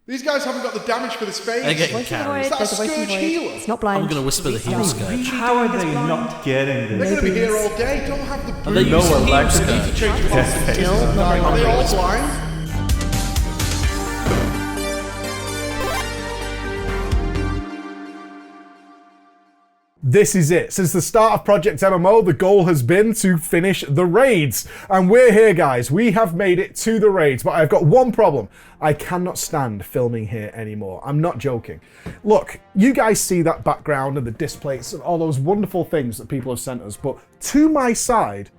These guys haven't got the damage for this phase. They're getting carried. Is that a Scourge heal? It's not blind. I'm going to whisper the heal Scourge. How are they not getting They're this? going to be here all day. Don't have the Are they boost. using heal electric. Need to Scourge? change bosses. Still Are they all blind? This is it. Since the start of Project MMO, the goal has been to finish the raids. And we're here, guys. We have made it to the raids, but I've got one problem. I cannot stand filming here anymore. I'm not joking. Look, you guys see that background and the displays and all those wonderful things that people have sent us, but to my side,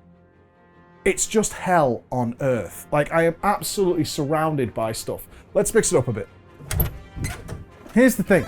it's just hell on earth. Like, I am absolutely surrounded by stuff. Let's mix it up a bit. Here's the thing.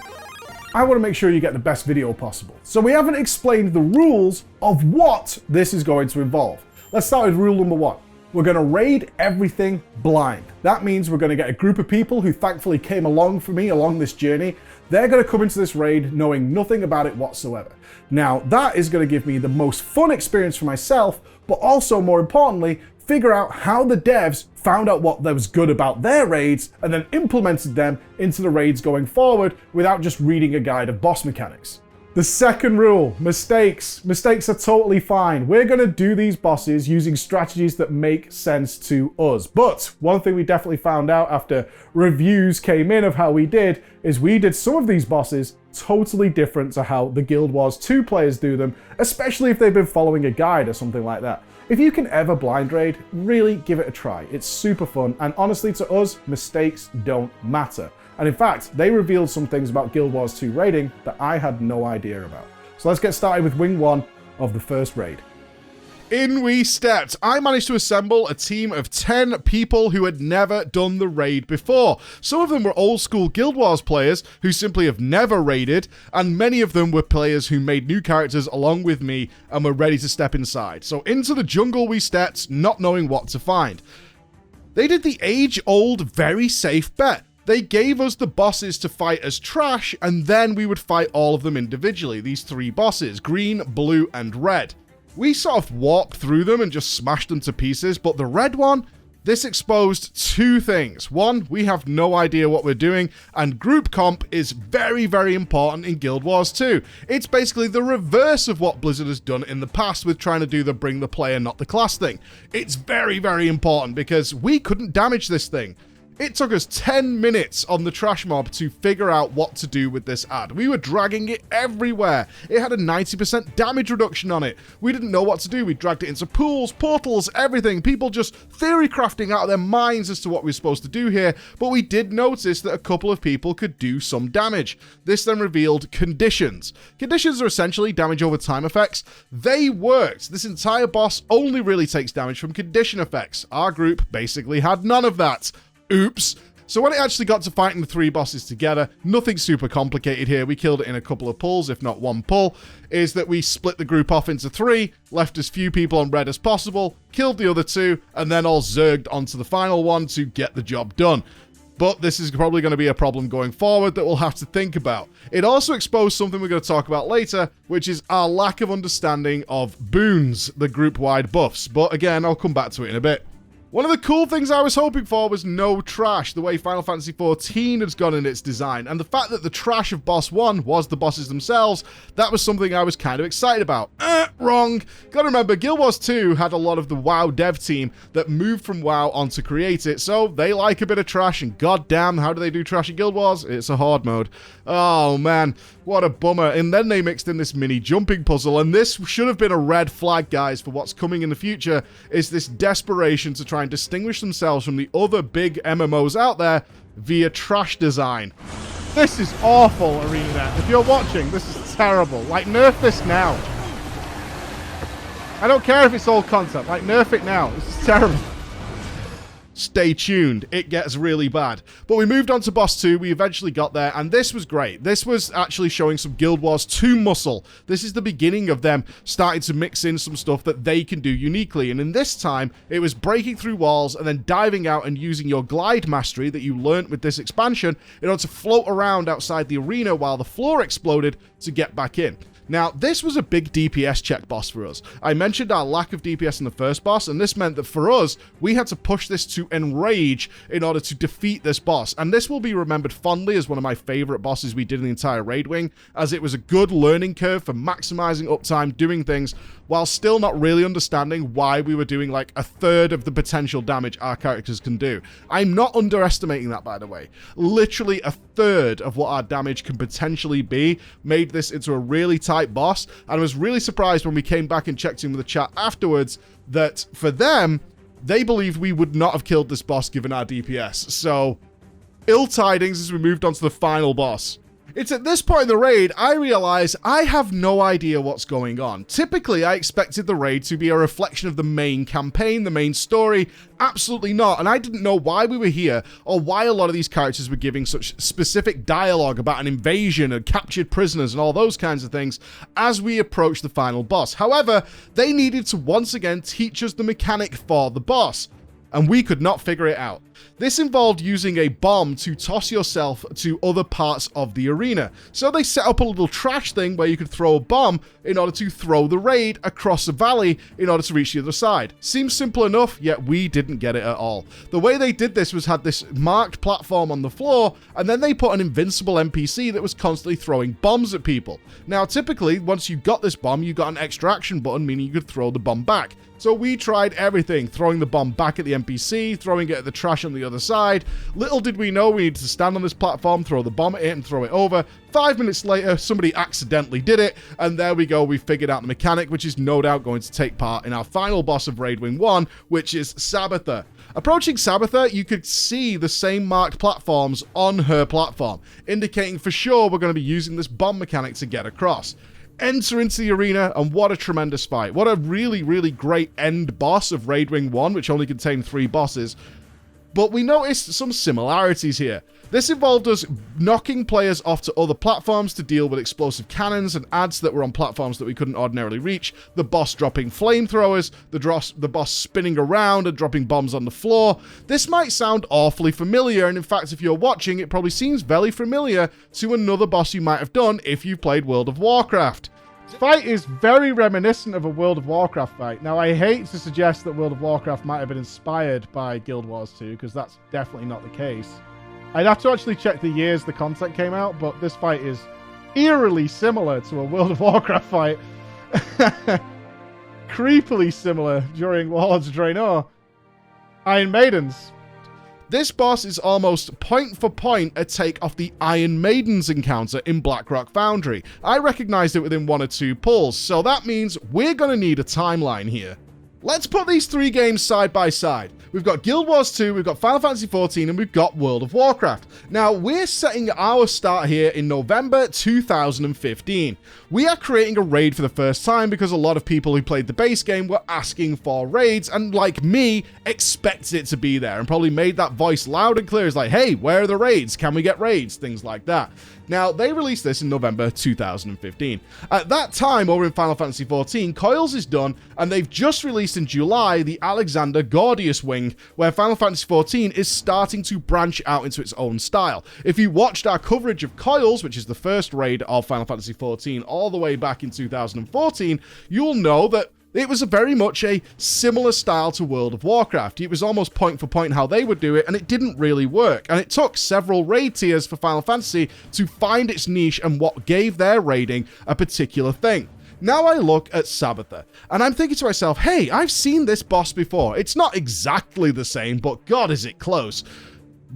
I want to make sure you get the best video possible. So we haven't explained the rules of what this is going to involve. Let's start with rule number 1. We're going to raid everything blind. That means we're going to get a group of people who thankfully came along for me along this journey. They're going to come into this raid knowing nothing about it whatsoever. Now, that is going to give me the most fun experience for myself, but also, more importantly, figure out how the devs found out what was good about their raids and then implemented them into the raids going forward without just reading a guide of boss mechanics. The second rule, mistakes. Mistakes are totally fine. We're going to do these bosses using strategies that make sense to us. But one thing we definitely found out after reviews came in of how we did is we did some of these bosses totally different to how the Guild Wars 2 players do them, especially if they've been following a guide or something like that. If you can ever blind raid, really give it a try. It's super fun, and honestly to us, mistakes don't matter. And in fact, they revealed some things about Guild Wars 2 raiding that I had no idea about. So let's get started with Wing 1 of the first raid. In we stepped. I managed to assemble a team of 10 people who had never done the raid before. Some of them were old school Guild Wars players who simply have never raided, and many of them were players who made new characters along with me and were ready to step inside. So into the jungle we stepped, not knowing what to find. They did the age-old, very safe bet. They gave us the bosses to fight as trash, and then we would fight all of them individually. These 3 bosses, green, blue, and red. We sort of walked through them and just smashed them to pieces, but the red one, this exposed 2 things. 1, we have no idea what we're doing, and group comp is very, very important in Guild Wars 2. It's basically the reverse of what Blizzard has done in the past with trying to do the bring the player, not the class thing. It's very, very important because we couldn't damage this thing. It took us 10 minutes on the trash mob to figure out what to do with this ad. We were dragging it everywhere. It had a 90% damage reduction on it. We didn't know what to do. We dragged it into pools, portals, everything. People just theory crafting out of their minds as to what we were supposed to do here, but we did notice that a couple of people could do some damage. This then revealed conditions. Conditions are essentially damage over time effects. They worked. This entire boss only really takes damage from condition effects. Our group basically had none of that. Oops. So when it actually got to fighting the 3 bosses together, nothing super complicated here. We killed it in a couple of pulls, if not 1 pull, is that we split the group off into 3, left as few people on red as possible, killed the other 2, and then all zerged onto the final one to get the job done. But this is probably going to be a problem going forward that we'll have to think about. It also exposed something we're going to talk about later, which is our lack of understanding of boons, the group-wide buffs. But again, I'll come back to it in a bit. One of the cool things I was hoping for was no trash, the way Final Fantasy XIV has gone in its design, and the fact that the trash of Boss 1 was the bosses themselves, that was something I was kind of excited about. Wrong. Gotta remember, Guild Wars 2 had a lot of the WoW dev team that moved from WoW on to create it, so they like a bit of trash, and goddamn, how do they do trash in Guild Wars? It's a hard mode. Oh man, what a bummer. And then they mixed in this mini jumping puzzle, and this should have been a red flag, guys, for what's coming in the future, is this desperation to try and distinguish themselves from the other big MMOs out there via trash design. This is awful, Arena. If you're watching, this is terrible. Like, nerf this now. I don't care if it's old concept. Like, nerf it now. This is terrible. Stay tuned, it gets really bad. But we moved on to Boss 2, we eventually got there, and this was great. This was actually showing some Guild Wars 2 muscle. This is the beginning of them starting to mix in some stuff that they can do uniquely, and in this time, it was breaking through walls and then diving out and using your glide mastery that you learnt with this expansion in order to float around outside the arena while the floor exploded to get back in. Now, this was a big DPS check boss for us. I mentioned our lack of DPS in the first boss, and this meant that for us, we had to push this to Enrage in order to defeat this boss. And this will be remembered fondly as one of my favorite bosses we did in the entire raid wing, as it was a good learning curve for maximizing uptime, doing things, while still not really understanding why we were doing like a third of the potential damage our characters can do. I'm not underestimating that, by the way. Literally a third of what our damage can potentially be made this into a really tight boss, and I was really surprised when we came back and checked in with the chat afterwards that for them, they believed we would not have killed this boss given our DPS. So, ill tidings as we moved on to the final boss. It's at this point in the raid, I realize I have no idea what's going on. Typically, I expected the raid to be a reflection of the main campaign, the main story. Absolutely not, and I didn't know why we were here, or why a lot of these characters were giving such specific dialogue about an invasion and captured prisoners and all those kinds of things as we approached the final boss. However, they needed to once again teach us the mechanic for the boss, and we could not figure it out. This involved using a bomb to toss yourself to other parts of the arena. So they set up a little trash thing where you could throw a bomb in order to throw the raid across the valley in order to reach the other side. Seems simple enough, yet we didn't get it at all. The way they did this was had this marked platform on the floor, and then they put an invincible NPC that was constantly throwing bombs at people. Now, typically, once you got this bomb, you got an extra action button, meaning you could throw the bomb back. So we tried everything, throwing the bomb back at the NPC, throwing it at the trash on the other side. Little did we know we needed to stand on this platform, throw the bomb at it, and throw it over. 5 minutes later, somebody accidentally did it, and there we go, we figured out the mechanic, which is no doubt going to take part in our final boss of Raid Wing 1, which is Sabetha. Approaching Sabetha, you could see the same marked platforms on her platform, indicating for sure we're going to be using this bomb mechanic to get across. Enter into the arena, and what a tremendous fight. What a really, really great end boss of Raid Wing 1, which only contained 3 bosses. But we noticed some similarities here. This involved us knocking players off to other platforms to deal with explosive cannons and adds that were on platforms that we couldn't ordinarily reach, the boss dropping flamethrowers, the boss spinning around and dropping bombs on the floor. This might sound awfully familiar, and in fact, if you're watching, it probably seems very familiar to another boss you might have done if you've played World of Warcraft. This fight is very reminiscent of a World of Warcraft fight. Now, I hate to suggest that World of Warcraft might have been inspired by Guild Wars 2, because that's definitely not the case. I'd have to actually check the years the content came out, but this fight is eerily similar to a World of Warcraft fight. Creepily similar during Warlords of Draenor. Iron Maidens. This boss is almost point for point a take off the Iron Maidens encounter in Blackrock Foundry. I recognized it within 1 or 2 pulls, so that means we're going to need a timeline here. Let's put these 3 games side by side. We've got Guild Wars 2, we've got Final Fantasy XIV, and we've got World of Warcraft. Now, we're setting our start here in November 2015. We are creating a raid for the first time because a lot of people who played the base game were asking for raids, and like me, expected it to be there, and probably made that voice loud and clear. It's like, hey, where are the raids? Can we get raids? Things like that. Now, they released this in November 2015. At that time, over in Final Fantasy XIV, Coils is done, and they've just released in July the Alexander Gordius wing, where Final Fantasy XIV is starting to branch out into its own style. If you watched our coverage of Coils, which is the first raid of Final Fantasy XIV all the way back in 2014, you'll know that it was very much a similar style to World of Warcraft. It was almost point for point how they would do it, and it didn't really work. And it took several raid tiers for Final Fantasy to find its niche and what gave their raiding a particular thing. Now I look at Sabetha, and I'm thinking to myself, hey, I've seen this boss before. It's not exactly the same, but God, is it close.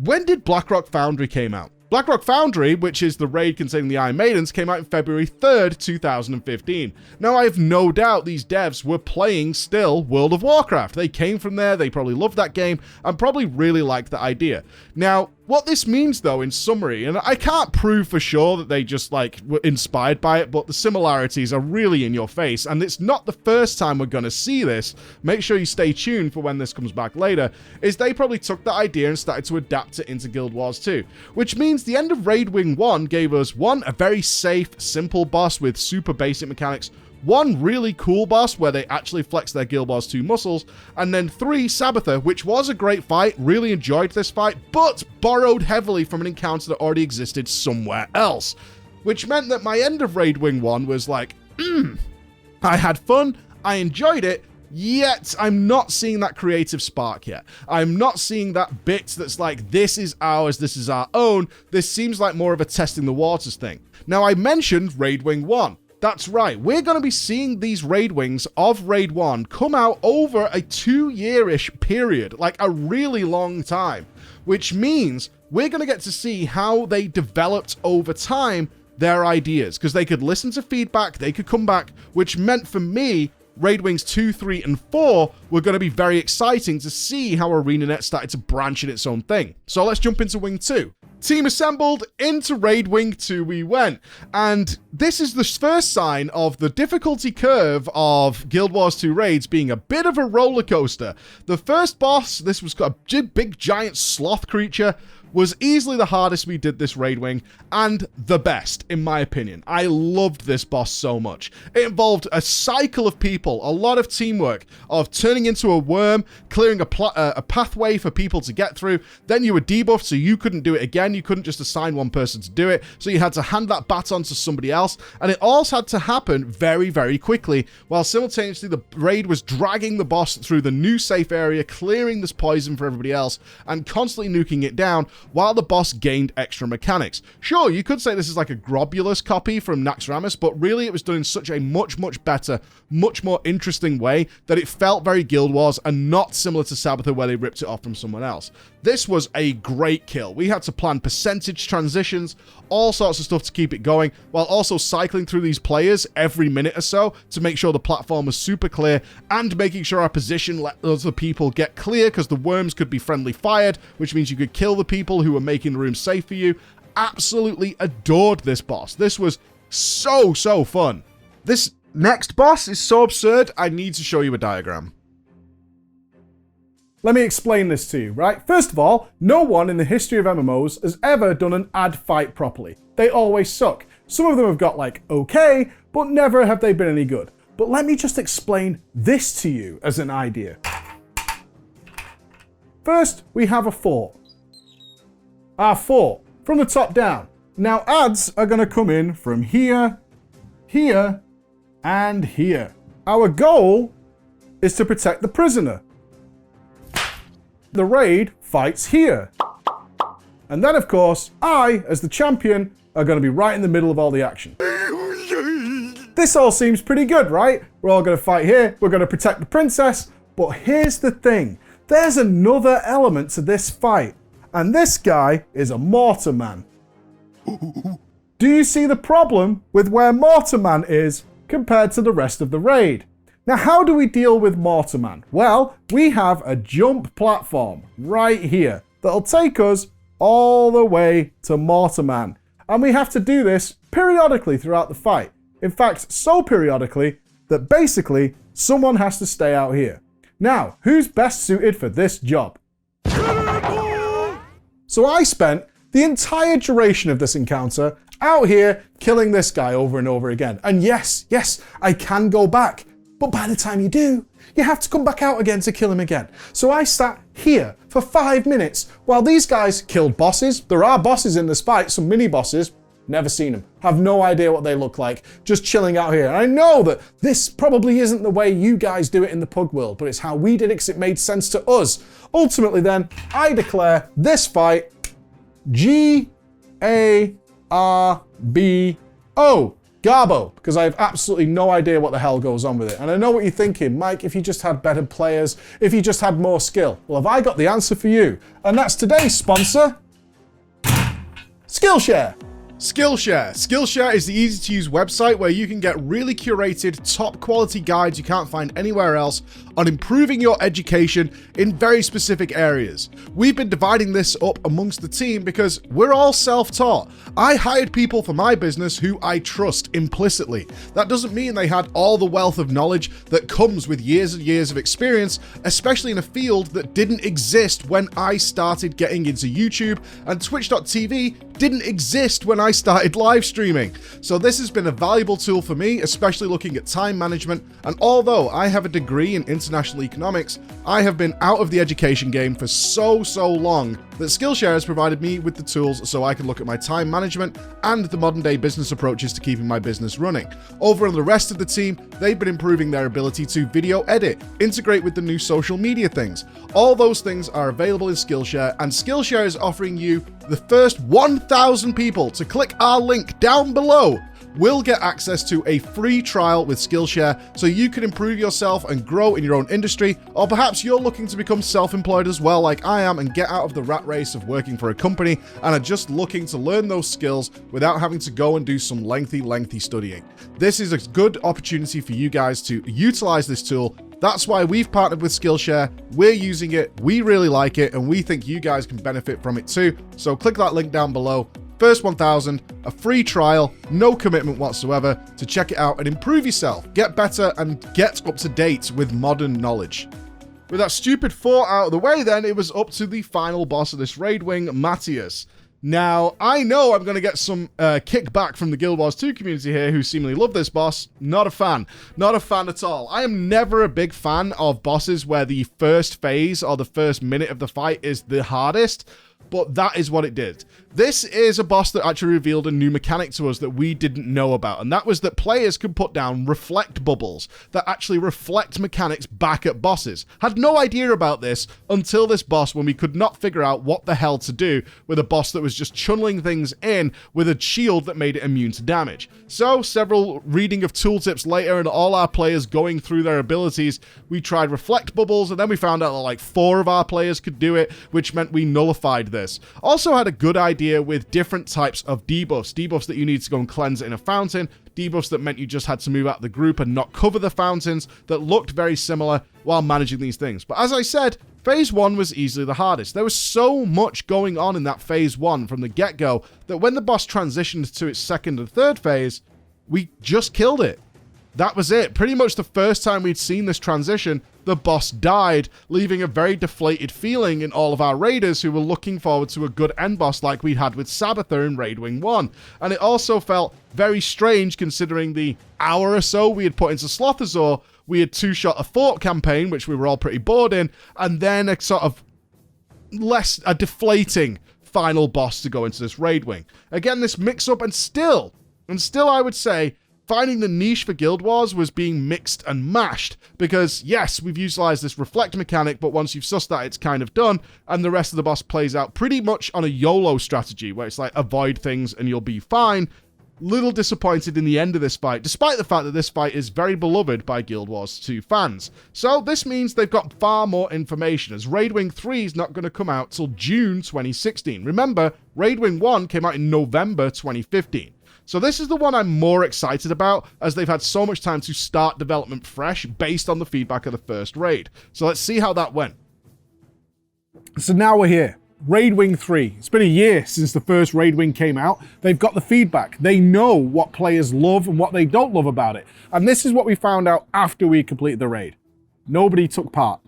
When did Blackrock Foundry came out? Blackrock Foundry, which is the raid containing the Iron Maidens, came out in February 3rd, 2015. Now, I have no doubt these devs were playing still World of Warcraft. They came from there, they probably loved that game, and probably really liked the idea. Now, what this means, though, in summary, and I can't prove for sure that they just, were inspired by it, but the similarities are really in your face, and it's not the first time we're going to see this. Make sure you stay tuned for when this comes back later, is they probably took that idea and started to adapt it into Guild Wars 2, which means the end of Raid Wing 1 gave us, 1, a very safe, simple boss with super basic mechanics, 1 really cool boss where they actually flex their Guild Wars 2 muscles, and then 3, Sabetha, which was a great fight, really enjoyed this fight, but borrowed heavily from an encounter that already existed somewhere else. Which meant that my end of Raid Wing 1 was like, I had fun, I enjoyed it, yet I'm not seeing that creative spark yet. I'm not seeing that bit that's like, this is ours, this is our own. This seems like more of a testing the waters thing. Now, I mentioned Raid Wing 1. That's right, we're going to be seeing these Raid Wings of Raid 1 come out over a 2-year-ish period, like a really long time, which means we're going to get to see how they developed over time their ideas, because they could listen to feedback, they could come back, which meant for me, Raid Wings 2, 3, and 4 were going to be very exciting to see how ArenaNet started to branch in its own thing. So let's jump into Wing 2. Team assembled, into Raid Wing 2 we went. And this is the first sign of the difficulty curve of Guild Wars 2 raids being a bit of a roller coaster. The first boss, this was a big giant sloth creature, was easily the hardest we did this Raid Wing, and the best, in my opinion. I loved this boss so much. It involved a cycle of people, a lot of teamwork, of turning into a worm, clearing a pathway for people to get through, then you were debuffed, so you couldn't do it again, you couldn't just assign one person to do it, so you had to hand that baton to somebody else, and it all had to happen very, very quickly, while simultaneously the raid was dragging the boss through the new safe area, clearing this poison for everybody else, and constantly nuking it down, while the boss gained extra mechanics. Sure, you could say this is like a Grobulus copy from Naxxramas, but really it was done in such a much better, much more interesting way that it felt very Guild Wars and not similar to Sabetha where they ripped it off from someone else. This was a great kill. We had to plan percentage transitions, all sorts of stuff to keep it going, while also cycling through these players every minute or so to make sure the platform was super clear and making sure our position let other people get clear because the worms could be friendly fired, which means you could kill the people who were making the room safe for you. Absolutely adored this boss. This was so fun. This next boss is so absurd, I need to show you a diagram. Let me explain this to you, right? First of all, no one in the history of MMOs has ever done an ad fight properly. They always suck. Some of them have got like okay, but never have they been any good. But let me just explain this to you as an idea. First, we have a fort. Our fort, from the top down. Now ads are going to come in from here, here, and here. Our goal is to protect the prisoner. The raid fights here. And then, of course, I, as the champion, are going to be right in the middle of all the action. This all seems pretty good, right? We're all going to fight here. We're going to protect the princess. But here's the thing. There's another element to this fight. And this guy is a mortar man. Do you see the problem with where mortar man is compared to the rest of the raid? Now, how do we deal with mortar man? Well, we have a jump platform right here that'll take us all the way to mortar man. And we have to do this periodically throughout the fight. In fact, so periodically that basically someone has to stay out here. Now, who's best suited for this job? So I spent the entire duration of this encounter out here killing this guy over and over again. And yes, I can go back. But by the time you do, you have to come back out again to kill him again. So I sat here for 5 minutes while these guys killed bosses. There are bosses in this fight, some mini bosses. Never seen them. Have no idea what they look like. Just chilling out here. And I know that this probably isn't the way you guys do it in the pug world, but it's how we did it because it made sense to us. Ultimately then, I declare this fight G-A-R-B-O. Garbo, because I have absolutely no idea what the hell goes on with it. And I know what you're thinking, Mike, if you just had better players, if you just had more skill. Well, have I got the answer for you? And that's today's sponsor, Skillshare. Skillshare. Skillshare is the easy-to-use website where you can get really curated, top-quality guides you can't find anywhere else on improving your education in very specific areas. We've been dividing this up amongst the team because we're all self-taught. I hired people for my business who I trust implicitly. That doesn't mean they had all the wealth of knowledge that comes with years and years of experience, especially in a field that didn't exist when I started getting into YouTube, and Twitch.tv didn't exist when I started live streaming. So this has been a valuable tool for me, especially looking at time management. And although I have a degree in international economics, I have been out of the education game for so long that Skillshare has provided me with the tools so I can look at my time management and the modern day business approaches to keeping my business running. Over on the rest of the team, they've been improving their ability to video edit, integrate with the new social media things. All those things are available in Skillshare, and Skillshare is offering you the first 1,000 people to click our link down below will get access to a free trial with Skillshare so you can improve yourself and grow in your own industry, or perhaps you're looking to become self-employed as well like I am and get out of the rat race of working for a company and are just looking to learn those skills without having to go and do some lengthy studying. This is a good opportunity for you guys to utilize this tool. That's why we've partnered with Skillshare. We're using it, we really like it, and we think you guys can benefit from it too. So click that link down below. First 1,000, a free trial, no commitment whatsoever, to check it out and improve yourself, get better, and get up to date with modern knowledge. With that stupid 4 out of the way then, it was up to the final boss of this raid wing, Matthias. Now, I know I'm going to get some kickback from the Guild Wars 2 community here who seemingly love this boss. Not a fan. Not a fan at all. I am never a big fan of bosses where the first phase or the first minute of the fight is the hardest, but that is what it did. This is a boss that actually revealed a new mechanic to us that we didn't know about, and that was that players could put down reflect bubbles that actually reflect mechanics back at bosses. Had no idea about this until this boss, when we could not figure out what the hell to do with a boss that was just channeling things in with a shield that made it immune to damage. So, several reading of tooltips later and all our players going through their abilities, we tried reflect bubbles, and then we found out that like 4 of our players could do it, which meant we nullified this. Also had a good idea with different types of debuffs that you need to go and cleanse in a fountain, debuffs that meant you just had to move out of the group and not cover the fountains, that looked very similar while managing these things. But as I said, Phase 1 was easily the hardest. There was so much going on in that Phase 1 from the get-go that when the boss transitioned to its second and third phase, we just killed it. That was it. Pretty much the first time we'd seen this transition, the boss died, leaving a very deflated feeling in all of our raiders who were looking forward to a good end boss like we had with Sabetha in Raid Wing 1. And it also felt very strange considering the hour or so we had put into Slothazor. We had two-shot a fort campaign, which we were all pretty bored in, and then a sort of a deflating final boss to go into this Raid Wing. Again, this mix-up, and still I would say, finding the niche for Guild Wars was being mixed and mashed, because yes, we've utilized this reflect mechanic, but once you've sussed that, it's kind of done, and the rest of the boss plays out pretty much on a YOLO strategy, where it's like, avoid things and you'll be fine. Little disappointed in the end of this fight, despite the fact that this fight is very beloved by Guild Wars 2 fans. So this means they've got far more information, as Raid Wing 3 is not going to come out till June 2016. Remember, Raid Wing 1 came out in November 2015. So this is the one I'm more excited about, as they've had so much time to start development fresh based on the feedback of the first raid. So let's see how that went. So now we're here. Raid Wing 3. It's been a year since the first Raid Wing came out. They've got the feedback. They know what players love and what they don't love about it. And this is what we found out after we completed the raid. Nobody took part.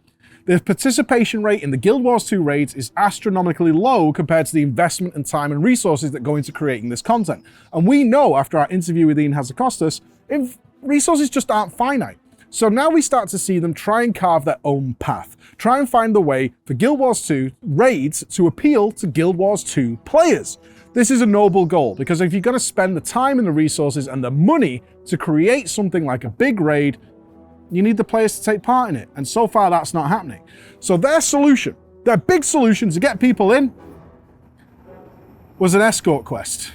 The participation rate in the Guild Wars 2 raids is astronomically low compared to the investment and time and resources that go into creating this content. And we know after our interview with Ian Hazakostas, resources just aren't finite. So now we start to see them try and carve their own path. Try and find the way for Guild Wars 2 raids to appeal to Guild Wars 2 players. This is a noble goal, because if you're going to spend the time and the resources and the money to create something like a big raid, you need the players to take part in it. And so far, that's not happening. So their solution, their big solution to get people in, was an escort quest.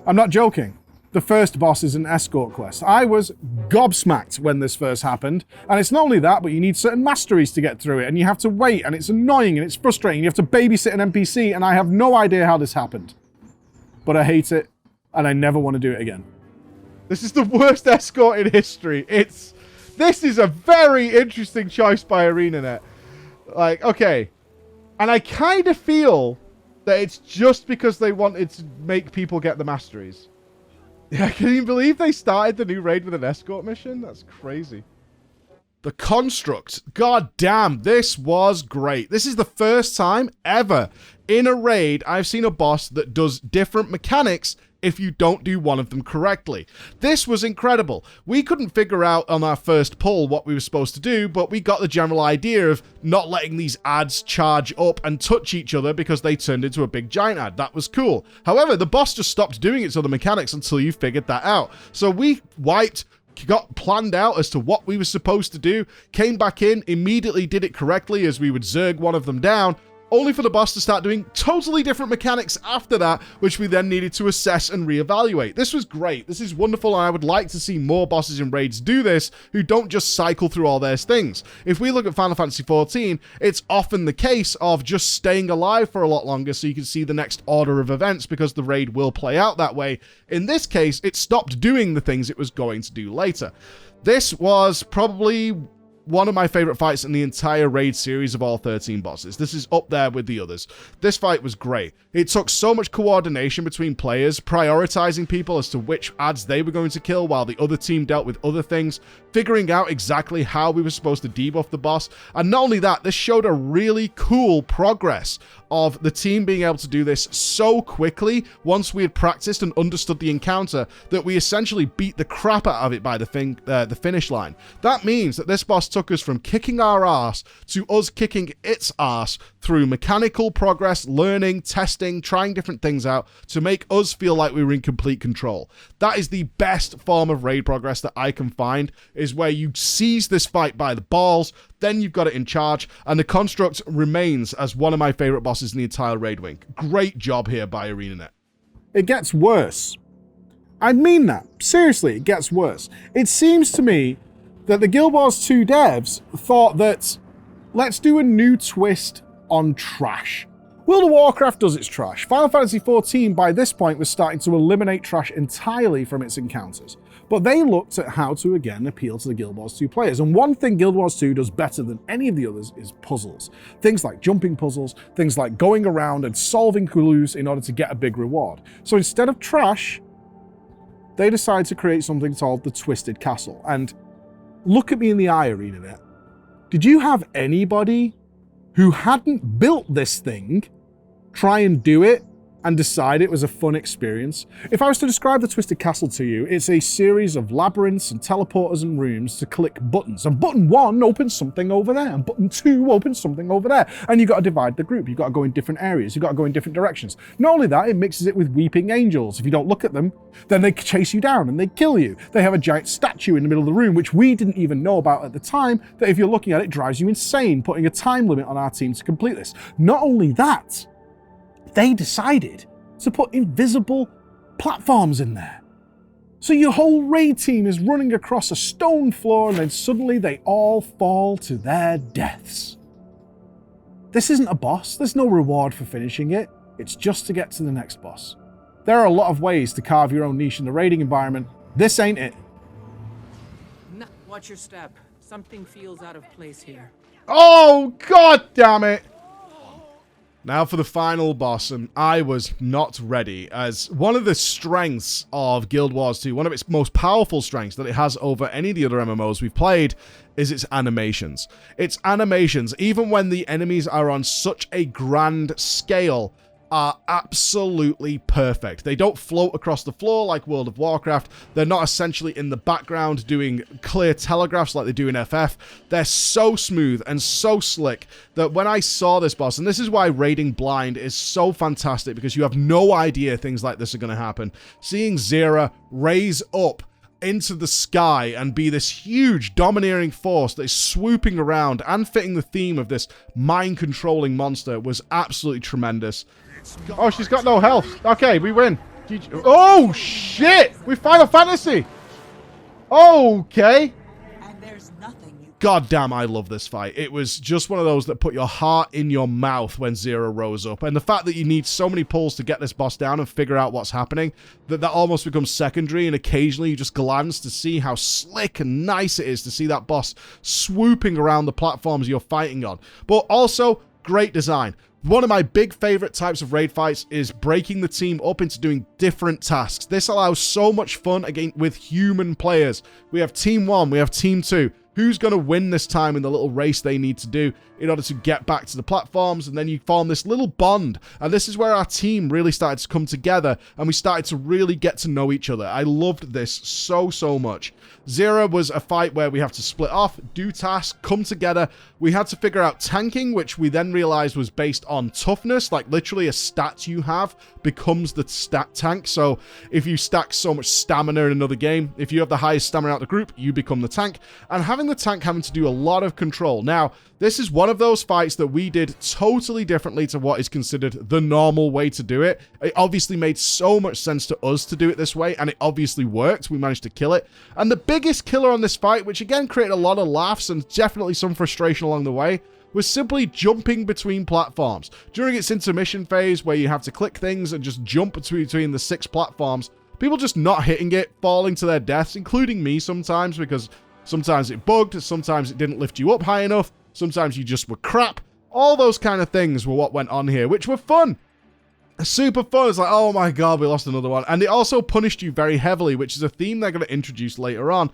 I'm not joking. The first boss is an escort quest. I was gobsmacked when this first happened. And it's not only that, but you need certain masteries to get through it. And you have to wait, and it's annoying, and it's frustrating. You have to babysit an NPC, and I have no idea how this happened. But I hate it, and I never want to do it again. This is the worst escort in history. This is a very interesting choice by ArenaNet. Like, okay. And I kind of feel that it's just because they wanted to make people get the masteries. Yeah, can you believe they started the new raid with an escort mission? That's crazy. The Construct. God damn, this was great. This is the first time ever in a raid I've seen a boss that does different mechanics if you don't do one of them correctly. This was incredible. We couldn't figure out on our first pull what we were supposed to do, but we got the general idea of not letting these ads charge up and touch each other because they turned into a big giant ad. That was cool. However, the boss just stopped doing its other mechanics until you figured that out. So we wiped, got planned out as to what we were supposed to do, came back in, immediately did it correctly as we would zerg one of them down, only for the boss to start doing totally different mechanics after that, which we then needed to assess and reevaluate. This was great. This is wonderful, and I would like to see more bosses in raids do this, who don't just cycle through all their things. If we look at Final Fantasy XIV, it's often the case of just staying alive for a lot longer so you can see the next order of events, because the raid will play out that way. In this case, it stopped doing the things it was going to do later. This was probably one of my favorite fights in the entire raid series of all 13 bosses. This is up there with the others. This fight was great. It took so much coordination between players, prioritizing people as to which ads they were going to kill while the other team dealt with other things, figuring out exactly how we were supposed to debuff the boss. And not only that, this showed a really cool progress of the team being able to do this so quickly once we had practiced and understood the encounter that we essentially beat the crap out of it by the finish line. That means that this boss took us from kicking our ass to us kicking its ass through mechanical progress, learning, testing, trying different things out to make us feel like we were in complete control. That is the best form of raid progress that I can find, is where you seize this fight by the balls, then you've got it in charge, and the Construct remains as one of my favorite bosses in the entire raid wing. Great job here by ArenaNet. It gets worse. I mean that. Seriously, it gets worse. It seems to me that the Guild Wars 2 devs thought that, let's do a new twist on trash. World of Warcraft does its trash. Final Fantasy XIV by this point was starting to eliminate trash entirely from its encounters. But they looked at how to again appeal to the Guild Wars 2 players. And one thing Guild Wars 2 does better than any of the others is puzzles. Things like jumping puzzles, things like going around and solving clues in order to get a big reward. So instead of trash, they decided to create something called the Twisted Castle. And look at me in the eye, ArenaNet. Did you have anybody who hadn't built this thing try and do it and decide it was a fun experience? If I was to describe the Twisted Castle to you, it's a series of labyrinths and teleporters and rooms to click buttons. And button 1 opens something over there, and button 2 opens something over there. And you've got to divide the group. You've got to go in different areas. You've got to go in different directions. Not only that, it mixes it with weeping angels. If you don't look at them, then they chase you down and they kill you. They have a giant statue in the middle of the room, which we didn't even know about at the time, that if you're looking at it, drives you insane, putting a time limit on our team to complete this. Not only that, they decided to put invisible platforms in there. So your whole raid team is running across a stone floor, and then suddenly they all fall to their deaths. This isn't a boss. There's no reward for finishing it. It's just to get to the next boss. There are a lot of ways to carve your own niche in the raiding environment. This ain't it. No, watch your step. Something feels out of place here. Oh, god damn it! Now for the final boss, and I was not ready, as one of the strengths of Guild Wars 2, one of its most powerful strengths that it has over any of the other MMOs we've played, is its animations. Its animations, even when the enemies are on such a grand scale, are absolutely perfect. They don't float across the floor like World of Warcraft. They're not essentially in the background doing clear telegraphs like they do in FF. They're so smooth and so slick that when I saw this boss, and this is why raiding blind is so fantastic, because you have no idea things like this are going to happen. Seeing Xera raise up into the sky and be this huge domineering force that is swooping around and fitting the theme of this mind-controlling monster was absolutely tremendous. Oh, she's got no health. Okay, we win. Oh, shit! We Final Fantasy! Okay. And there's nothing you... God damn, I love this fight. It was just one of those that put your heart in your mouth when Xera rose up. And the fact that you need so many pulls to get this boss down and figure out what's happening, that almost becomes secondary, and occasionally you just glance to see how slick and nice it is to see that boss swooping around the platforms you're fighting on. But also, great design. One of my big favorite types of raid fights is breaking the team up into doing different tasks. This allows so much fun again with human players. We have Team 1, we have Team 2. Who's going to win this time in the little race they need to do? in order to get back to the platforms, and then you form this little bond, and this is where our team really started to come together, and we started to really get to know each other. I loved this so much. Xera was a fight where we have to split off, do tasks, come together. We had to figure out tanking, which we then realized was based on toughness, like literally a stat you have becomes the stat tank. So if you stack so much stamina in another game, if you have the highest stamina out of the group, you become the tank. And having the tank having to do a lot of control. Now, this is one of those fights that we did totally differently to what is considered the normal way to do it. It obviously made so much sense to us to do it this way, and it obviously worked. We managed to kill it. And the biggest killer on this fight, which again created a lot of laughs and definitely some frustration along the way, was simply jumping between platforms. During its intermission phase, where you have to click things and just jump between the 6 platforms, people just not hitting it, falling to their deaths, including me sometimes, because sometimes it bugged, sometimes it didn't lift you up high enough, sometimes you just were crap. All those kind of things were what went on here, which were fun. Super fun. It's like, oh my god, we lost another one. And it also punished you very heavily, which is a theme they're going to introduce later on.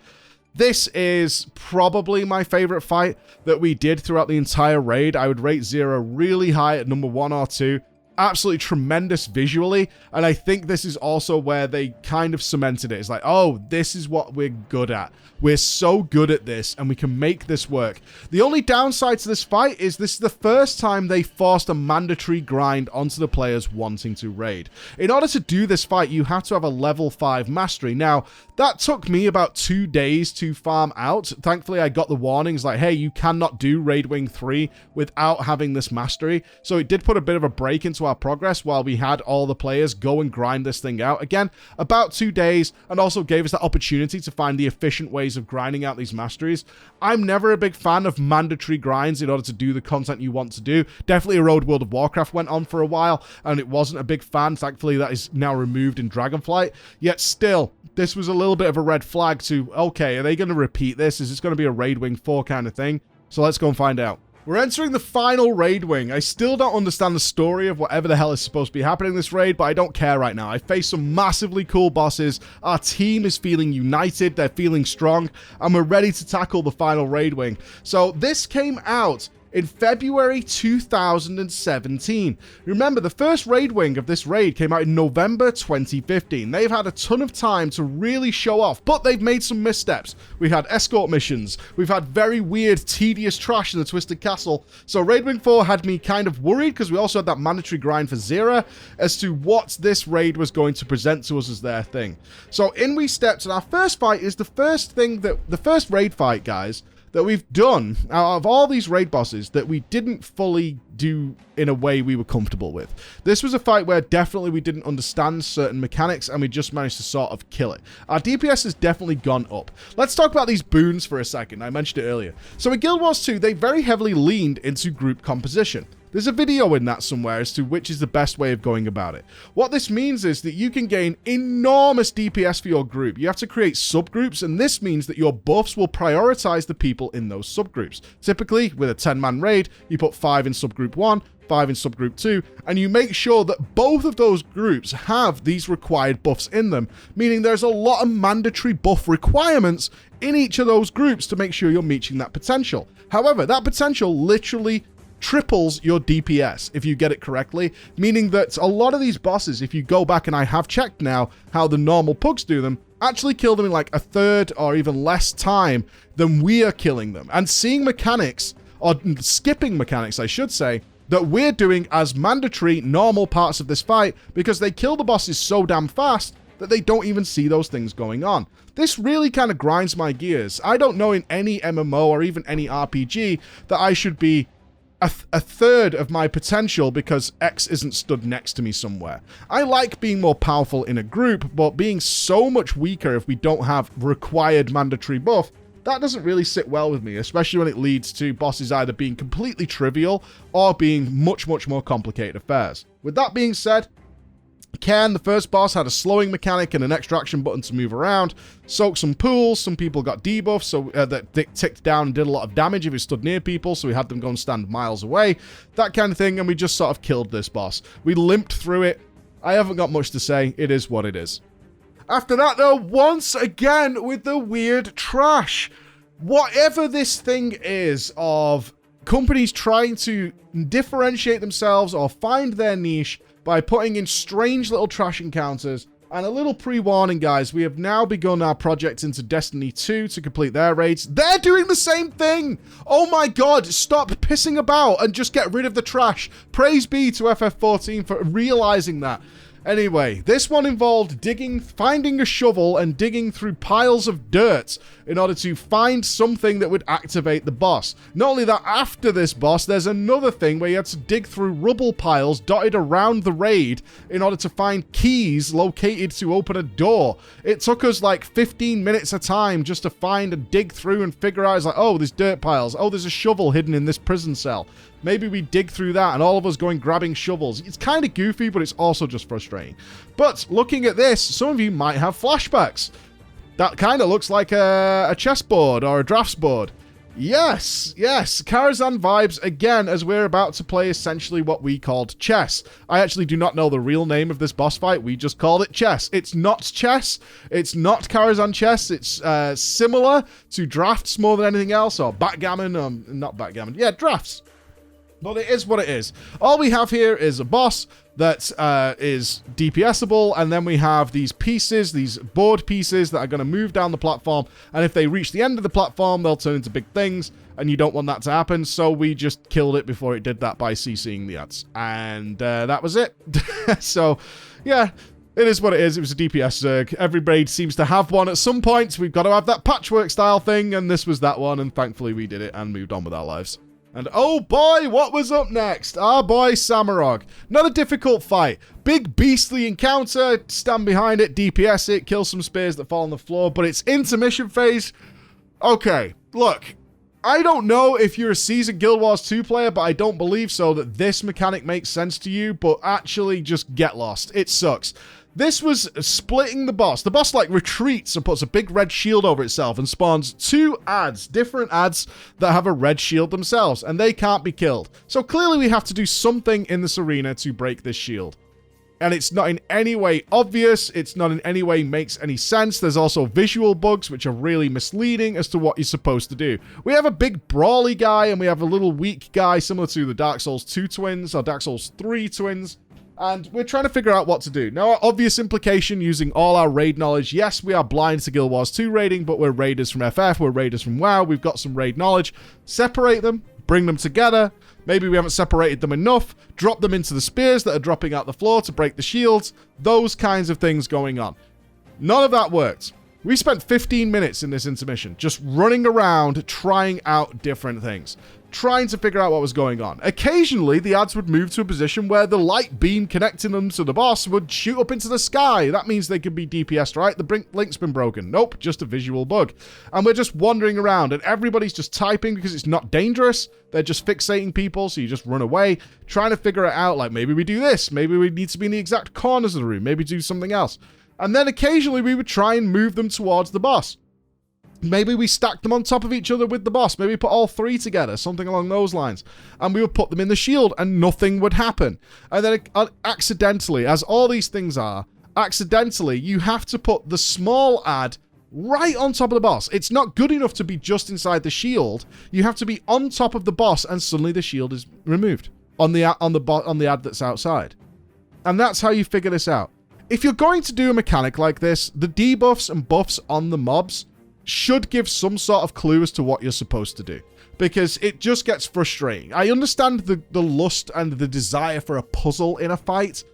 This is probably my favorite fight that we did throughout the entire raid. I would rate Xera really high at number 1 or 2. Absolutely tremendous visually, and I think this is also where they kind of cemented it. It's like, oh, this is what we're good at. We're so good at this, and we can make this work. The only downside to this fight is this is the first time they forced a mandatory grind onto the players wanting to raid. In order to do this fight, you have to have a level 5 mastery. Now, that took me about 2 days to farm out. Thankfully, I got the warnings like, hey, you cannot do Raid Wing 3 without having this mastery. So it did put a bit of a break into our progress while we had all the players go and grind this thing out. Again, about 2 days, and also gave us that opportunity to find the efficient ways of grinding out these masteries. I'm never a big fan of mandatory grinds in order to do the content you want to do. Definitely Erode World of Warcraft went on for a while, and it wasn't a big fan. Thankfully, that is now removed in Dragonflight. Yet still, this was a little bit of a red flag to, okay, are they going to repeat this? Is this going to be a Raid Wing 4 kind of thing? So let's go and find out. We're entering the final raid wing. I still don't understand the story of whatever the hell is supposed to be happening in this raid, but I don't care right now. I faced some massively cool bosses. Our team is feeling united. They're feeling strong, and we're ready to tackle the final raid wing. So this came out in February 2017. Remember, the first raid wing of this raid came out in November 2015. They've had a ton of time to really show off, but they've made some missteps. We've had escort missions. We've had very weird, tedious trash in the Twisted Castle. So raid wing 4 had me kind of worried, because we also had that mandatory grind for Xera, as to what this raid was going to present to us as their thing. So in we stepped, and our first fight is the first raid fight, guys, that we've done out of all these raid bosses that we didn't fully do in a way we were comfortable with. This was a fight where definitely we didn't understand certain mechanics, and we just managed to sort of kill it. Our DPS has definitely gone up. Let's talk about these boons for a second. I mentioned it earlier. So in Guild Wars 2, they very heavily leaned into group composition. There's a video in that somewhere as to which is the best way of going about it. What this means is that you can gain enormous DPS for your group. You have to create subgroups, and this means that your buffs will prioritize the people in those subgroups. Typically, with a 10-man raid, you put 5 in subgroup 1, 5 in subgroup 2, and you make sure that both of those groups have these required buffs in them, meaning there's a lot of mandatory buff requirements in each of those groups to make sure you're meeting that potential. However, that potential literally triples your DPS if you get it correctly, meaning that a lot of these bosses, if you go back, and I have checked now how the normal pugs do them, actually kill them in like a third or even less time than we are killing them. And seeing mechanics, or skipping mechanics I should say, that we're doing as mandatory normal parts of this fight, because they kill the bosses so damn fast that they don't even see those things going on. This really kind of grinds my gears. I don't know in any MMO or even any RPG that I should be a third of my potential because X isn't stood next to me somewhere. I like being more powerful in a group, but being so much weaker if we don't have required mandatory buff, that doesn't really sit well with me, especially when it leads to bosses either being completely trivial or being much, much more complicated affairs. With that being said, Cairn, the first boss, had a slowing mechanic and an extraction button to move around, soaked some pools, some people got debuffs, so that ticked down and did a lot of damage if it stood near people, so we had them go and stand miles away, that kind of thing, and we just sort of killed this boss. We limped through it. I haven't got much to say. It is what it is. After that, though, once again with the weird trash. Whatever this thing is of companies trying to differentiate themselves or find their niche by putting in strange little trash encounters. And a little pre-warning, guys, we have now begun our project into Destiny 2 to complete their raids. They're doing the same thing! Oh my god, stop pissing about and just get rid of the trash. Praise be to FF14 for realizing that. Anyway, this one involved finding a shovel and digging through piles of dirt in order to find something that would activate the boss. Not only that, after this boss, there's another thing where you had to dig through rubble piles dotted around the raid in order to find keys located to open a door. It took us like 15 minutes a time just to find and dig through and figure out, it's like, oh, there's dirt piles. Oh, there's a shovel hidden in this prison cell. Maybe we dig through that and all of us going grabbing shovels. It's kind of goofy, but it's also just frustrating. But looking at this, some of you might have flashbacks. That kind of looks like a chessboard or a drafts board. Yes, Karazhan vibes again, as we're about to play essentially what we called chess. I actually do not know the real name of this boss fight. We just called it chess. It's not chess. It's not Karazhan chess. It's similar to drafts more than anything else, or backgammon, not backgammon. Yeah, drafts. But it is what it is. All we have here is a boss that is DPSable, and then we have these pieces, these board pieces that are going to move down the platform, and if they reach the end of the platform, they'll turn into big things, and you don't want that to happen, so we just killed it before it did that by CCing the ads. And that was it. So, yeah. It is what it is. It was a DPS Zerg. Every raid seems to have one at some point. We've got to have that patchwork style thing, and this was that one, and thankfully we did it and moved on with our lives. And oh boy, what was up next? Our boy Samarog. Not a difficult fight. Big beastly encounter, stand behind it, DPS it, kill some spears that fall on the floor, but it's intermission phase. Okay, look, I don't know if you're a seasoned Guild Wars 2 player, but I don't believe so that this mechanic makes sense to you, but actually just get lost. It sucks. This was splitting the boss. The boss, like, retreats and puts a big red shield over itself and spawns two ads, different ads that have a red shield themselves, and they can't be killed. So clearly we have to do something in this arena to break this shield. And it's not in any way obvious. It's not in any way makes any sense. There's also visual bugs, which are really misleading as to what you're supposed to do. We have a big brawly guy, and we have a little weak guy, similar to the Dark Souls 2 twins, or Dark Souls 3 twins. And we're trying to figure out what to do. Now, our obvious implication using all our raid knowledge, yes, we are blind to Guild Wars 2 raiding, but we're raiders from FF, we're raiders from WoW, we've got some raid knowledge. Separate them, bring them together. Maybe we haven't separated them enough. Drop them into the spears that are dropping out the floor to break the shields. Those kinds of things going on. None of that worked. We spent 15 minutes in this intermission just running around trying out different things. Trying to figure out what was going on. Occasionally, the ads would move to a position where the light beam connecting them to the boss would shoot up into the sky. That means they could be DPS'd, right? The link's been broken. Nope, just a visual bug. And we're just wandering around, and everybody's just typing because it's not dangerous. They're just fixating people, so you just run away, trying to figure it out, like, maybe we do this. Maybe we need to be in the exact corners of the room. Maybe do something else. And then occasionally, we would try and move them towards the boss. Maybe we stacked them on top of each other with the boss. Maybe we put all three together, something along those lines. And we would put them in the shield and nothing would happen. And then accidentally, as all these things are, accidentally, you have to put the small ad right on top of the boss. It's not good enough to be just inside the shield. You have to be on top of the boss and suddenly the shield is removed on the ad that's outside. And that's how you figure this out. If you're going to do a mechanic like this, the debuffs and buffs on the mobs should give some sort of clue as to what you're supposed to do, because it just gets frustrating. I understand the lust and the desire for a puzzle in a fight,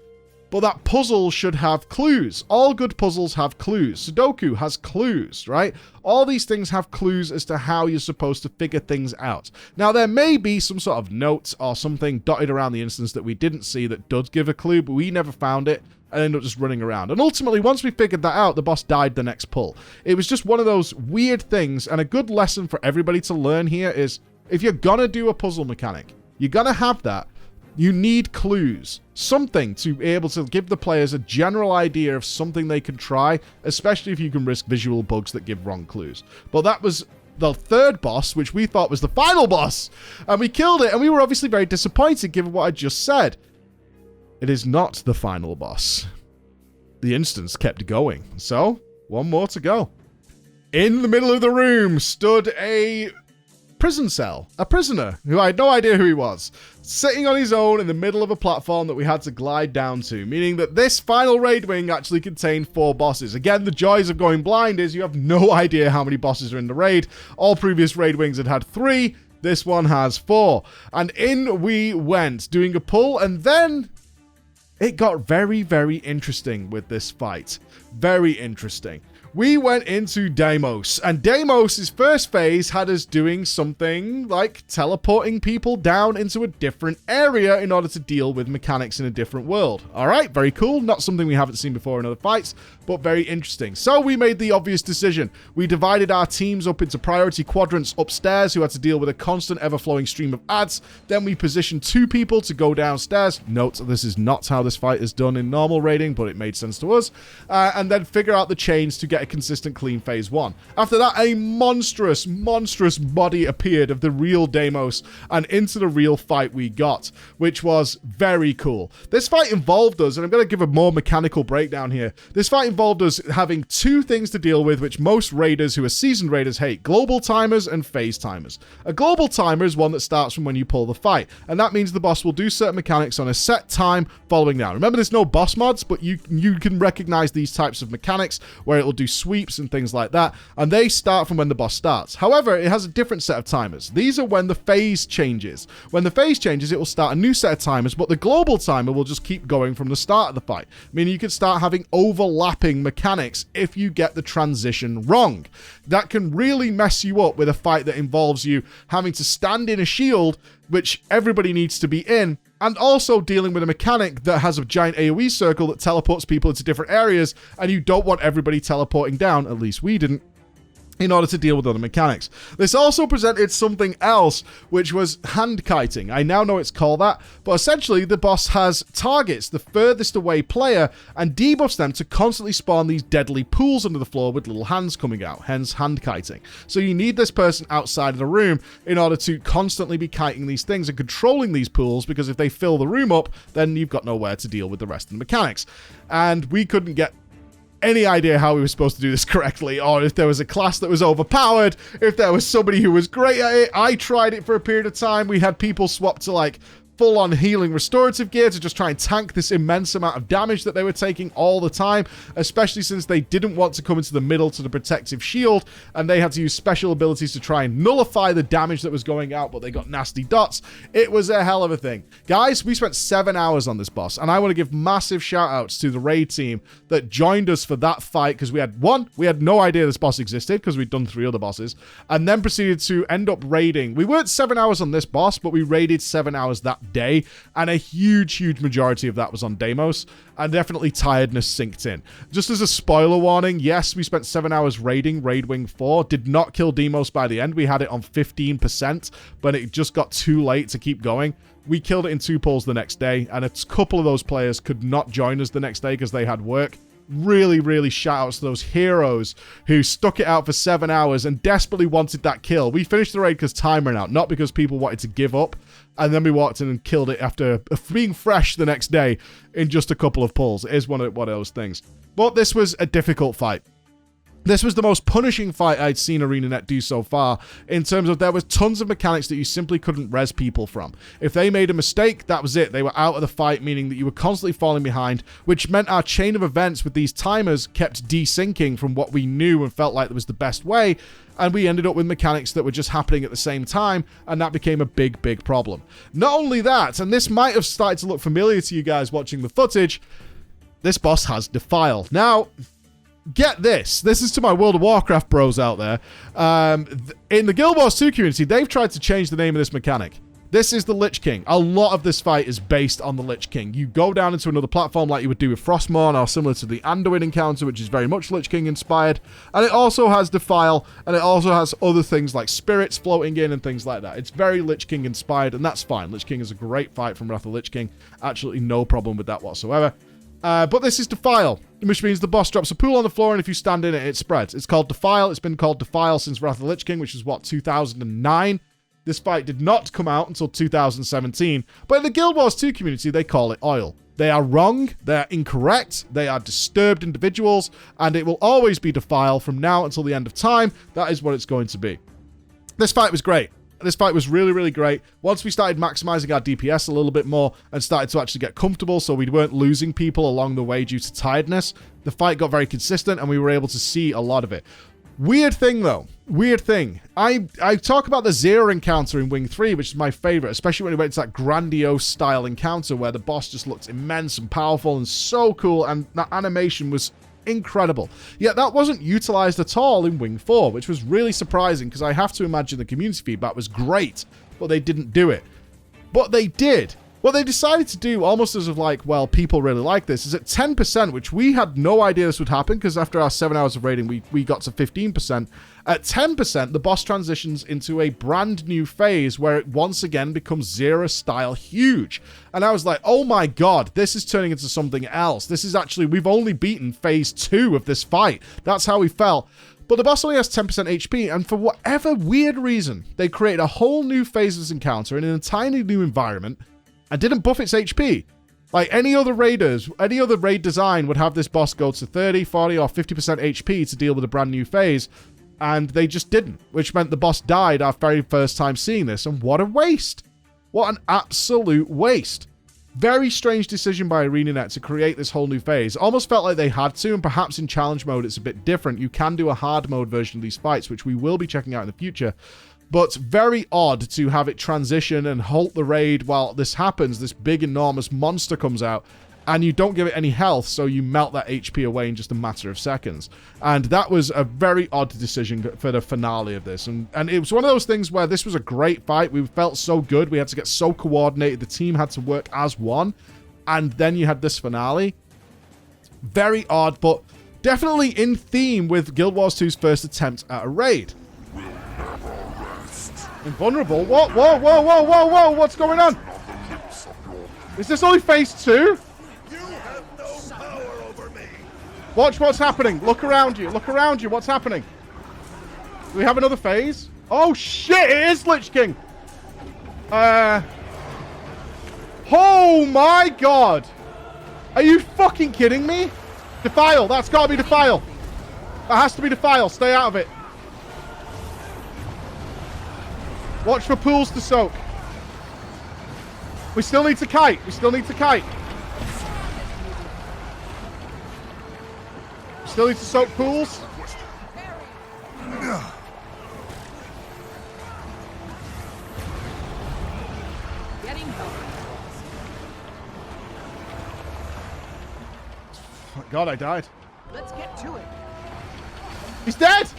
but that puzzle should have clues. All good puzzles have clues. Sudoku has clues, right? All these things have clues as to how you're supposed to figure things out. Now, there may be some sort of note or something dotted around the instance that we didn't see that does give a clue, but we never found it. And ended up just running around. And ultimately, once we figured that out, the boss died the next pull. It was just one of those weird things, and a good lesson for everybody to learn here is, if you're gonna do a puzzle mechanic, you're gonna have that, you need clues. Something to be able to give the players a general idea of something they can try, especially if you can risk visual bugs that give wrong clues. But that was the third boss, which we thought was the final boss, and we killed it, and we were obviously very disappointed given what I just said. It is not the final boss. The instance kept going. So, one more to go. In the middle of the room stood a prison cell, a prisoner who I had no idea who he was, sitting on his own in the middle of a platform that we had to glide down to, meaning that this final raid wing actually contained 4 bosses. Again, the joys of going blind is you have no idea how many bosses are in the raid. All previous raid wings had 3. This one has 4. And in we went, doing a pull, and then it got very, very interesting with this fight. Very interesting. We went into Deimos, and Deimos' first phase had us doing something like teleporting people down into a different area in order to deal with mechanics in a different world. All right, very cool. Not something we haven't seen before in other fights, but very interesting. So we made the obvious decision. We divided our teams up into priority quadrants upstairs who had to deal with a constant ever-flowing stream of ads. Then we positioned 2 people to go downstairs. Note, this is not how this fight is done in normal raiding, but it made sense to us. And then figure out the chains to get a consistent clean phase 1. After that, a monstrous body appeared of the real Deimos, and into the real fight we got, which was very cool. This fight involved us, and I'm going to give a more mechanical breakdown here. This fight involved us having 2 things to deal with, which most raiders who are seasoned raiders hate: global timers and phase timers. A global timer is one that starts from when you pull the fight, and that means the boss will do certain mechanics on a set time following down. Remember, there's no boss mods, but you can recognize these types of mechanics where it will do sweeps and things like that, and they start from when the boss starts. However, it has a different set of timers. These are when the phase changes. When the phase changes, it will start a new set of timers, but the global timer will just keep going from the start of the fight, meaning you can start having overlapping mechanics if you get the transition wrong. That can really mess you up with a fight that involves you having to stand in a shield, which everybody needs to be in, and also dealing with a mechanic that has a giant AoE circle that teleports people into different areas, and you don't want everybody teleporting down, at least we didn't, in order to deal with other mechanics. This also presented something else, which was hand kiting. I now know it's called that, but essentially the boss has targets the furthest away player and debuffs them to constantly spawn these deadly pools under the floor with little hands coming out, hence hand kiting. So you need this person outside of the room in order to constantly be kiting these things and controlling these pools, because if they fill the room up, then you've got nowhere to deal with the rest of the mechanics. And we couldn't get any idea how we were supposed to do this correctly, or if there was a class that was overpowered, if there was somebody who was great at it. I tried it for a period of time. We had people swap to like full-on healing restorative gear to just try and tank this immense amount of damage that they were taking all the time, especially since they didn't want to come into the middle to the protective shield, and they had to use special abilities to try and nullify the damage that was going out, but they got nasty dots. It was a hell of a thing. Guys, we spent 7 hours on this boss, and I want to give massive shout-outs to the raid team that joined us for that fight, because we had no idea this boss existed, because we'd done 3 other bosses, and then proceeded to end up raiding. We weren't 7 hours on this boss, but we raided 7 hours that day, and a huge majority of that was on Deimos, and definitely tiredness sinked in. Just as a spoiler warning, yes, we spent 7 hours raiding Raid Wing 4, did not kill Deimos by the end. We had it on 15%, but it just got too late to keep going. We killed it in 2 pulls the next day, and a couple of those players could not join us the next day because they had work. Really shout outs to those heroes who stuck it out for 7 hours and desperately wanted that kill. We finished the raid because time ran out, not because people wanted to give up. And then we walked in and killed it after being fresh the next day in just a couple of pulls. It is one of those things. But this was a difficult fight. This was the most punishing fight I'd seen ArenaNet do so far, in terms of there was tons of mechanics that you simply couldn't res people from. If they made a mistake, that was it. They were out of the fight, meaning that you were constantly falling behind, which meant our chain of events with these timers kept desyncing from what we knew and felt like that was the best way, and we ended up with mechanics that were just happening at the same time, and that became a big problem. Not only that, and this might have started to look familiar to you guys watching the footage, this boss has Defile. Now, get this. This is to my World of Warcraft bros out there. In the Guild Wars 2 community, they've tried to change the name of this mechanic. This is the Lich King. A lot of this fight is based on the Lich King. You go down into another platform like you would do with Frostmourne, or similar to the Anduin encounter, which is very much Lich King inspired. And it also has Defile, and it also has other things like spirits floating in and things like that. It's very Lich King inspired, and that's fine. Lich King is a great fight from Wrath of the Lich King. Absolutely no problem with that whatsoever. But this is Defile, which means the boss drops a pool on the floor, and if you stand in it, it spreads. It's called Defile. It's been called Defile since Wrath of the Lich King, which is, 2009? This fight did not come out until 2017, but in the Guild Wars 2 community, they call it Oil. They are wrong, they are incorrect, they are disturbed individuals, and it will always be Defile from now until the end of time. That is what it's going to be. This fight was great. This fight was really, really great. Once we started maximizing our DPS a little bit more and started to actually get comfortable so we weren't losing people along the way due to tiredness, the fight got very consistent and we were able to see a lot of it. Weird thing, though. Weird thing. I talk about the Xera encounter in Wing 3, which is my favorite, especially when it went to that grandiose style encounter where the boss just looked immense and powerful and so cool, and that animation was incredible. Yet that wasn't utilized at all in Wing 4, which was really surprising because I have to imagine the community feedback was great, but they didn't do it. But they did. What they decided to do, almost as of like, well, people really like this, is at 10%, which we had no idea this would happen because after our 7 hours of raiding, we got to 15%. At 10%, the boss transitions into a brand new phase where it once again becomes Xera style huge. And I was like, oh my god, this is turning into something else. This is actually, we've only beaten phase 2 of this fight. That's how we felt. But the boss only has 10% HP, and for whatever weird reason, they created a whole new phase of this encounter in an entirely new environment and didn't buff its HP. Like any other raiders, any other raid design would have this boss go to 30, 40, or 50% HP to deal with a brand new phase, and they just didn't, which meant the boss died our very first time seeing this, and what a waste. What an absolute waste. Very strange decision by ArenaNet to create this whole new phase. Almost felt like they had to, and perhaps in challenge mode it's a bit different. You can do a hard mode version of these fights, which we will be checking out in the future. But very odd to have it transition and halt the raid while this happens. This big, enormous monster comes out, and you don't give it any health, so you melt that HP away in just a matter of seconds. And that was a very odd decision for the finale of this. And it was one of those things where this was a great fight. We felt so good. We had to get so coordinated. The team had to work as one. And then you had this finale. Very odd, but definitely in theme with Guild Wars 2's first attempt at a raid. Invulnerable? What? Whoa, whoa, whoa, whoa, whoa! What's going on? Is this only phase 2? You have no power over me. Watch what's happening. Look around you. Look around you. What's happening? Do we have another phase? Oh shit! It is Lich King. Oh my god! Are you fucking kidding me? Defile. That's got to be Defile. That has to be Defile. Stay out of it. Watch for pools to soak. We still need to kite. We still need to kite. We still need to soak pools. Getting help. Oh, God, I died. Let's get to it. He's dead!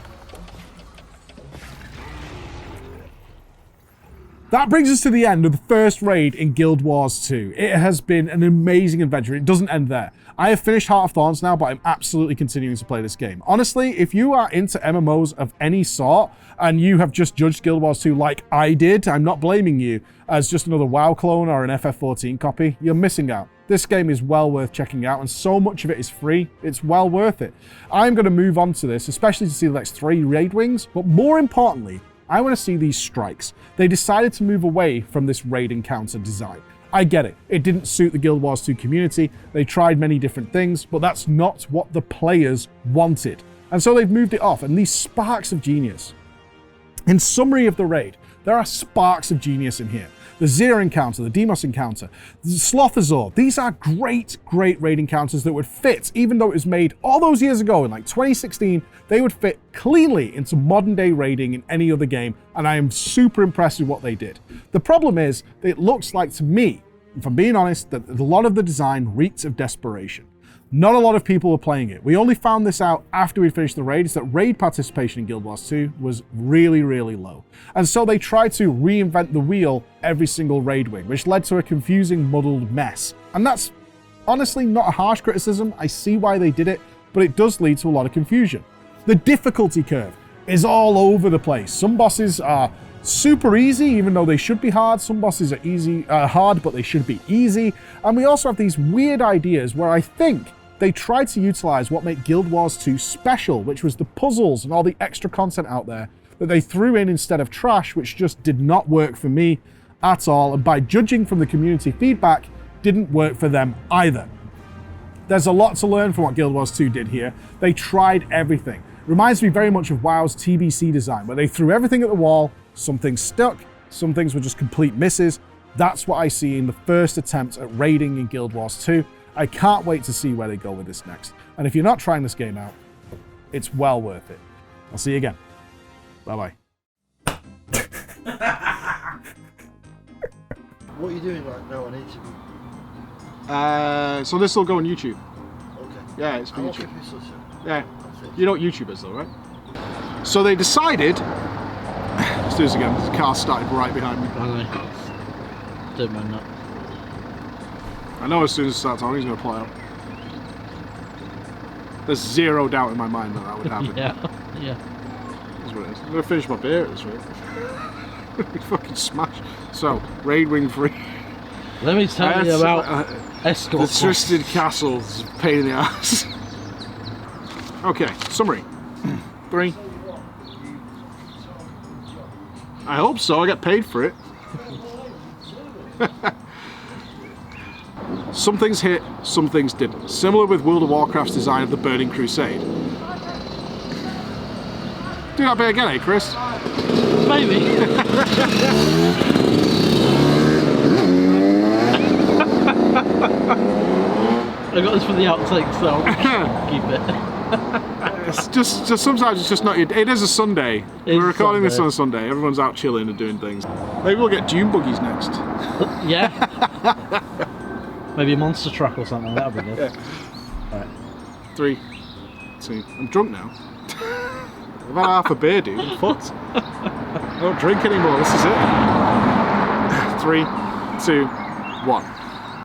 That brings us to the end of the first raid in Guild Wars 2. It has been an amazing adventure. It doesn't end there. I have finished Heart of Thorns now, but I'm absolutely continuing to play this game. Honestly, if you are into MMOs of any sort, and you have just judged Guild Wars 2 like I did, I'm not blaming you, as just another WoW clone or an FF14 copy, you're missing out. This game is well worth checking out, and so much of it is free, it's well worth it. I'm going to move on to this, especially to see the next 3 raid wings, but more importantly, I want to see these strikes. They decided to move away from this raid encounter design. I get it. It didn't suit the Guild Wars 2 community. They tried many different things, but that's not what the players wanted. And so they've moved it off, and these sparks of genius. In summary of the raid, there are sparks of genius in here. The Xera encounter, the Deimos encounter, the Slothazor. These are great raid encounters that would fit, even though it was made all those years ago in like 2016, they would fit cleanly into modern day raiding in any other game, and I am super impressed with what they did. The problem is that it looks like to me, if I'm being honest, that a lot of the design reeks of desperation. Not a lot of people were playing it. We only found this out after we finished the raid, is that raid participation in Guild Wars 2 was really low. And so they tried to reinvent the wheel every single raid wing, which led to a confusing, muddled mess. And that's honestly not a harsh criticism. I see why they did it, but it does lead to a lot of confusion. The difficulty curve is all over the place. Some bosses are super easy, even though they should be hard. Some bosses are hard, but they should be easy. And we also have these weird ideas where I think they tried to utilize what made Guild Wars 2 special, which was the puzzles and all the extra content out there that they threw in instead of trash, which just did not work for me at all. And by judging from the community feedback, didn't work for them either. There's a lot to learn from what Guild Wars 2 did here. They tried everything. Reminds me very much of WoW's TBC design, where they threw everything at the wall, something stuck, Some things were just complete misses. That's what I see in the first attempt at raiding in Guild Wars 2. I can't wait to see where they go with this next. And if you're not trying this game out, it's well worth it. I'll see you again. Bye-bye. What are you doing right now on YouTube? So this will go on YouTube. Okay. Yeah, it's for I'm YouTube. okay for social. Yeah. You know what YouTube is though, right? So they decided... Let's do this again. The car started right behind me. I know. Don't mind that. I know as soon as it starts on, he's going to pull out. There's zero doubt in my mind that would happen. Yeah, yeah. That's what it is. I'm going to finish my beer at this rate. Fucking smash. So, Raid Wing 3. Let me tell you about Escort. The Twisted Castle's a pain in the ass. Okay, summary. 3. I hope so, I get paid for it. Some things hit, some things didn't. Similar with World of Warcraft's design of the Burning Crusade. Do that bit again, eh, Chris? Maybe. I got this for the outtakes, so I'll keep it. It's just sometimes it's just not your. It is a Sunday. We're recording this Sunday. on a Sunday. Everyone's out chilling and doing things. Maybe we'll get Dune buggies next. Yeah. Maybe a monster truck or something. That'll be good. Yeah. Alright. 3, 2. I'm drunk now. I've had half a beer, dude. I'm fucked. I don't drink anymore. This is it. 3, 2, 1.